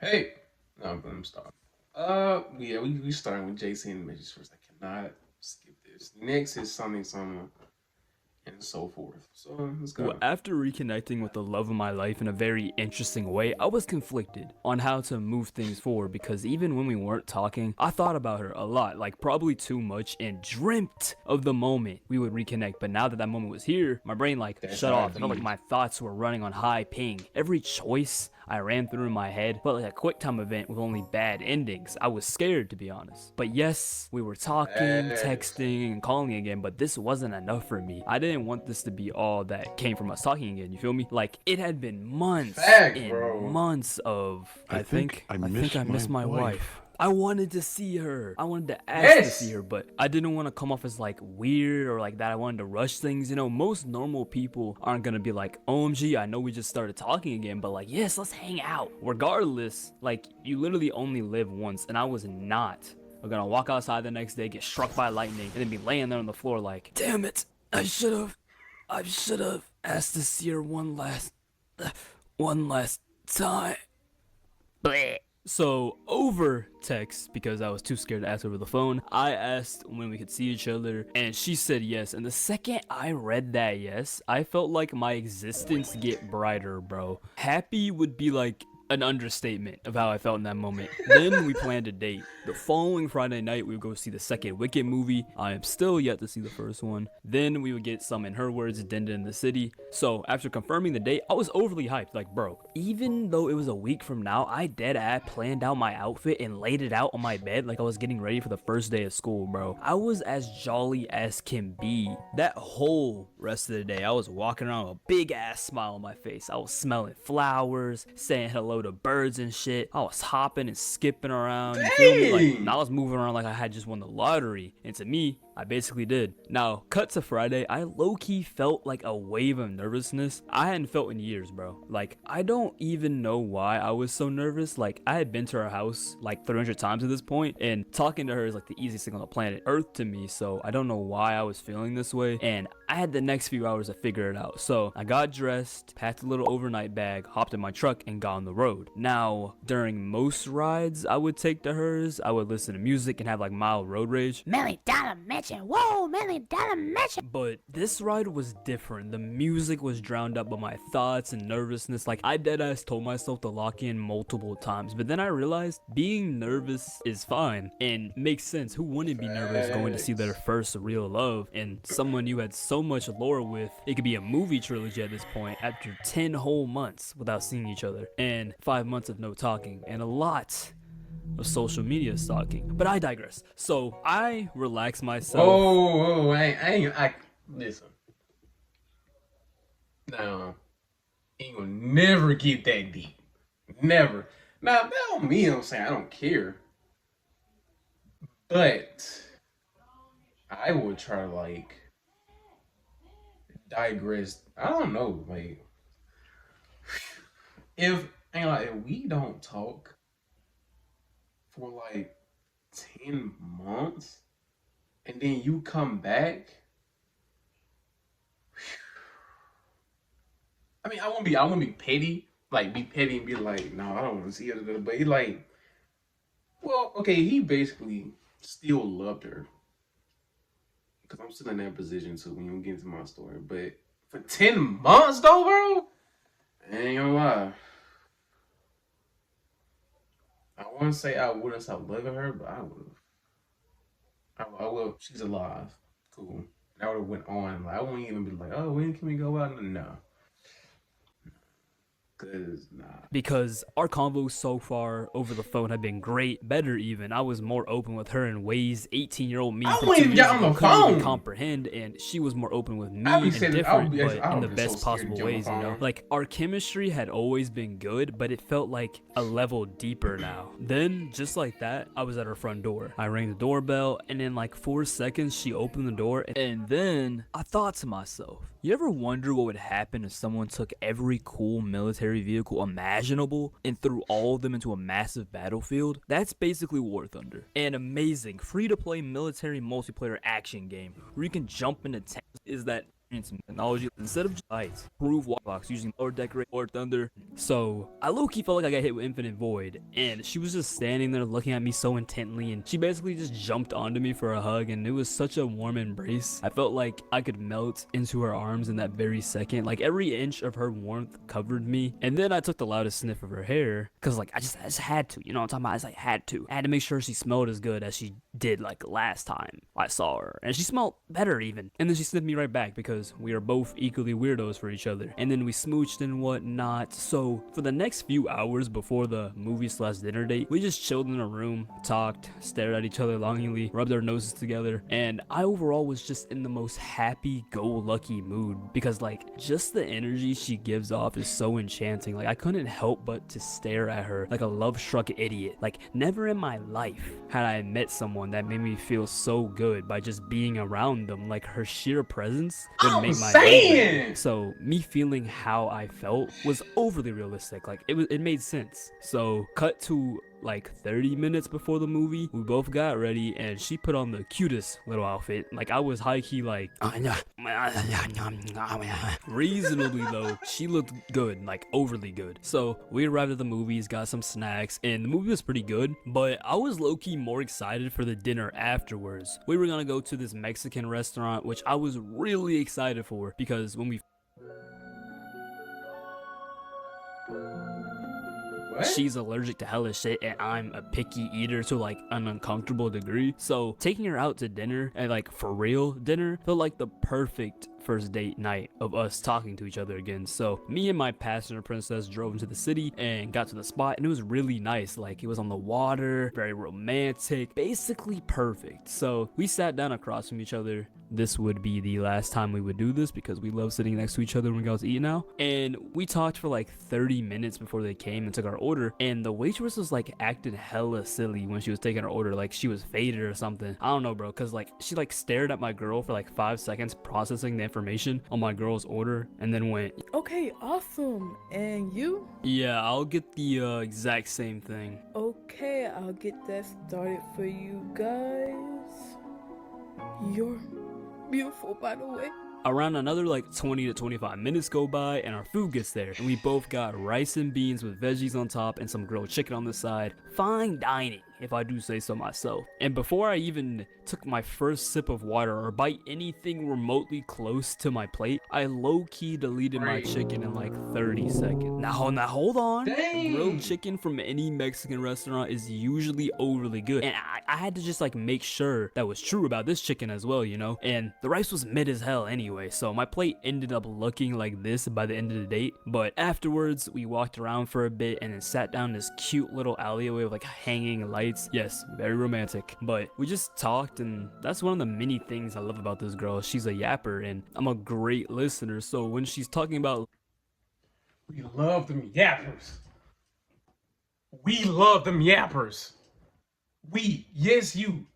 Hey, no, I'm starting. Yeah, we starting with Jaice and Images first. I cannot skip this. Next is something, and so forth. So let's Well, go. after reconnecting with the love of my life in a very interesting way, I was conflicted on how to move things forward because even when we weren't talking, I thought about her a lot, like probably too much, and dreamt of the moment we would reconnect. But now that that moment was here, my brain like That's shut how I off. I felt like be. my thoughts were running on high ping. Every choice I ran through in my head felt like a quick time event with only bad endings. I was scared, to be honest. But yes, we were talking, Facts. texting, and calling again, but this wasn't enough for me. I didn't want this to be all that came from us talking again, you feel me? Like, it had been months Facts, and bro. months of, I think I I think miss I my miss my wife. wife. I wanted to see her. I wanted to ask to see Yes. her, but I didn't want to come off as like weird or like that. I wanted to rush things. You know, most normal people aren't gonna be like, OMG, I know we just started talking again, but like, yes, let's hang out. Regardless, like, you literally only live once, and I was not. I'm gonna walk outside the next day, get struck by lightning, and then be laying there on the floor like, damn it, I should have asked to see her one last time. Bleh. So, over text, because I was too scared to ask over the phone, I asked when we could see each other, and she said yes. And the second I read that yes, I felt like my existence get brighter, bro. Happy would be like an understatement of how I felt in that moment. Then we planned a date. The following Friday night, we would go see the second Wicked movie. I am still yet to see the first one. Then we would get some, in her words, Dinda in the City. So after confirming the date, I was overly hyped. Like, bro, even though it was a week from now, I dead ass planned out my outfit and laid it out on my bed like I was getting ready for the first day of school, bro. I was as jolly as can be. That whole rest of the day, I was walking around with a big ass smile on my face. I was smelling flowers, saying hello to birds and shit. I was hopping and skipping around, you feel me? Like, Dang. I was moving around like I had just won the lottery. And to me, I basically did. Now, cut to Friday, I low-key felt like a wave of nervousness I hadn't felt in years, bro. Like, I don't even know why I was so nervous. Like, I had been to her house like 300 times at this point, and talking to her is like the easiest thing on the planet Earth to me, so I don't know why I was feeling this way, and I had the next few hours to figure it out. So I got dressed, packed a little overnight bag, hopped in my truck, and got on the road. Now, during most rides I would take to hers, I would listen to music and have like mild road rage. $1 million mention, whoa, $1 million mention. But this ride was different. The music was drowned out by my thoughts and nervousness. Like, I deadass told myself to lock in multiple times, but then I realized being nervous is fine and makes sense. Who wouldn't be nervous going to see their Facts. first real love and someone you had so much lore with? It could be a movie trilogy at this point after 10 whole months without seeing each other and 5 months of no talking and a lot of social media stalking. But I digress. So I relax myself. Whoa, I listen. Now, ain't gonna never get that deep. Never. Now, that don't mean I'm saying I don't care, but I would try to like digress. I don't know, like if and like if we don't talk for like 10 months and then you come back, I mean, I won't be petty, like be petty and be like, no, I don't want to see her. But he like, well, okay, he basically still loved her because I'm still in that position too when you get into my story. But for 10 months though, bro, I ain't gonna lie. I want to say I wouldn't stop loving her, but I would have. I will. She's alive. Cool. I would have went on. Like I wouldn't even be like, oh, when can we go out? No, cause nah. Because our convos so far over the phone have been great, better even. I was more open with her in ways 18-year-old me I from wouldn't two even years get on ago the couldn't even phone. comprehend, and she was more open with I'd be me and saying I would different, be actually, but I in the would be so best scared to possible get on the ways, you know? phone. Like, our chemistry had always been good, but it felt like a level deeper now. Then, just like that, I was at her front door. I rang the doorbell, and in like 4 seconds, she opened the door, and then I thought to myself, you ever wonder what would happen if someone took every cool military vehicle imaginable and threw all of them into a massive battlefield? That's basically War Thunder. An amazing, free-to-play military multiplayer action game where you can jump into tanks. Is that some technology instead of just lights, prove water blocks using lower decorate War Thunder So I low-key felt like I got hit with Infinite Void, and she was just standing there looking at me so intently, and she basically just jumped onto me for a hug, and it was such a warm embrace. I felt like I could melt into her arms in that very second. Like every inch of her warmth covered me. And then I took the loudest sniff of her hair, because like I just had to, you know what I'm talking about? I just like had to. I had to make sure she smelled as good as she did like last time I saw her. And she smelled better even. And then she sniffed me right back because we are both equally weirdos for each other. And then we smooched and whatnot. So for the next few hours before the movie slash dinner date, we just chilled in a room, talked, stared at each other longingly, rubbed our noses together. And I overall was just in the most happy-go-lucky mood because like just the energy she gives off is so enchanting. Like I couldn't help but to stare at her like a love-struck idiot. Like never in my life had I met someone that made me feel so good by just being around them. Like her sheer presence would I'm make my day better. saying. So me feeling how I felt was overly realistic. Like it made sense. So cut to like 30 minutes before the movie, we both got ready and she put on the cutest little outfit. Like I was high-key like reasonably though, she looked good, like overly good. So we arrived at the movies, got some snacks, and the movie was pretty good, but I was low-key more excited for the dinner afterwards. We were gonna go to this Mexican restaurant, which I was really excited for because when we What? she's allergic to hella shit and I'm a picky eater to like an uncomfortable degree. So taking her out to dinner and like for real dinner felt like the perfect first date night of us talking to each other again. So me and my passenger princess drove into the city and got to the spot, and it was really nice. Like it was on the water, very romantic, basically perfect. So we sat down across from each other. This would be the last time we would do this because we love sitting next to each other when we go to eat now. And we talked for like 30 minutes before they came and took our order, and the waitress was like acting hella silly when she was taking our order, like she was faded or something. I don't know, bro, because like she like stared at my girl for like 5 seconds processing the information on my girl's order and then went, Okay, awesome. And you? yeah, I'll get the exact same thing. Okay, I'll get that started for you guys. You're beautiful, by the way. Around another like 20 to 25 minutes go by and our food gets there, and we both got rice and beans with veggies on top and some grilled chicken on the side. Fine dining, if I do say so myself. And before I even took my first sip of water or bite anything remotely close to my plate, I low-key deleted my Right. chicken in like 30 seconds. Now hold on. Dang. Grilled chicken from any Mexican restaurant is usually overly good, and I had to just like make sure that was true about this chicken as well, you know. And the rice was mid as hell anyway, so my plate ended up looking like this by the end of the date. But afterwards we walked around for a bit and then sat down this cute little alleyway with like hanging lights. Yes, very romantic. But we just talked, and that's one of the many things I love about this girl. She's a yapper and I'm a great listener, so when she's talking about We love them yappers. We love them yappers. Yes, you.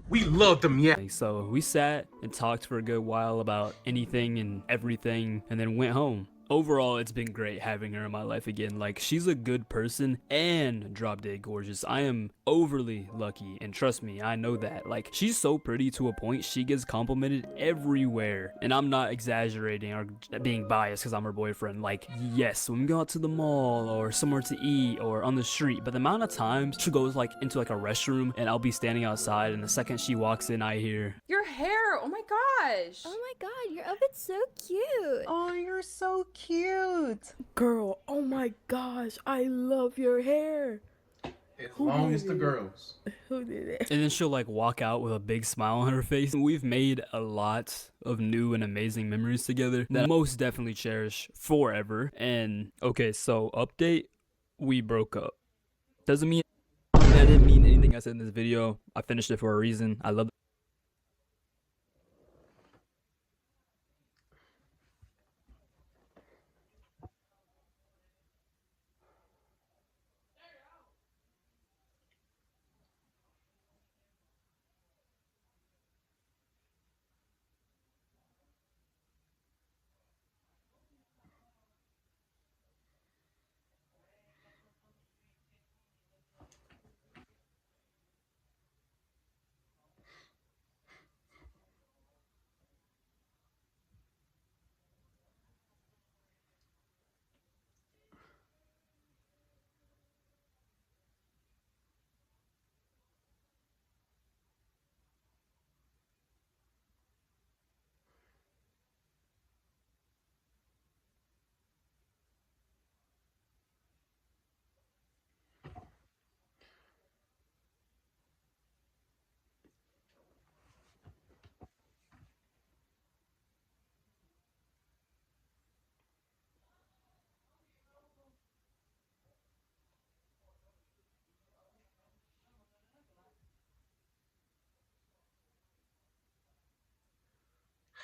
We love them yappers. so we sat and talked for a good while about anything and everything and then went home. Overall, it's been great having her in my life again. Like, she's a good person and drop dead gorgeous. I am overly lucky, and trust me, I know that. Like, she's so pretty to a point she gets complimented everywhere. And I'm not exaggerating or being biased because I'm her boyfriend. Like, yes, when we go out to the mall or somewhere to eat or on the street, but the amount of times she goes like into like a restroom and I'll be standing outside, and the second she walks in, I hear, Your hair, oh my gosh. Oh my god, your outfit's so cute. Oh, you're so cute. Girl, oh my gosh, I love your hair. As Who long did as the it? girls. Who did it? and then she'll like walk out with a big smile on her face. We've made a lot of new and amazing memories together that I most definitely cherish forever. And okay, so update, we broke up. Doesn't mean that didn't mean anything I said in this video. I finished it for a reason. I love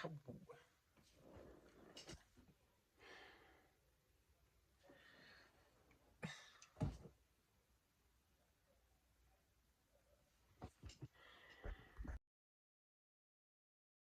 How-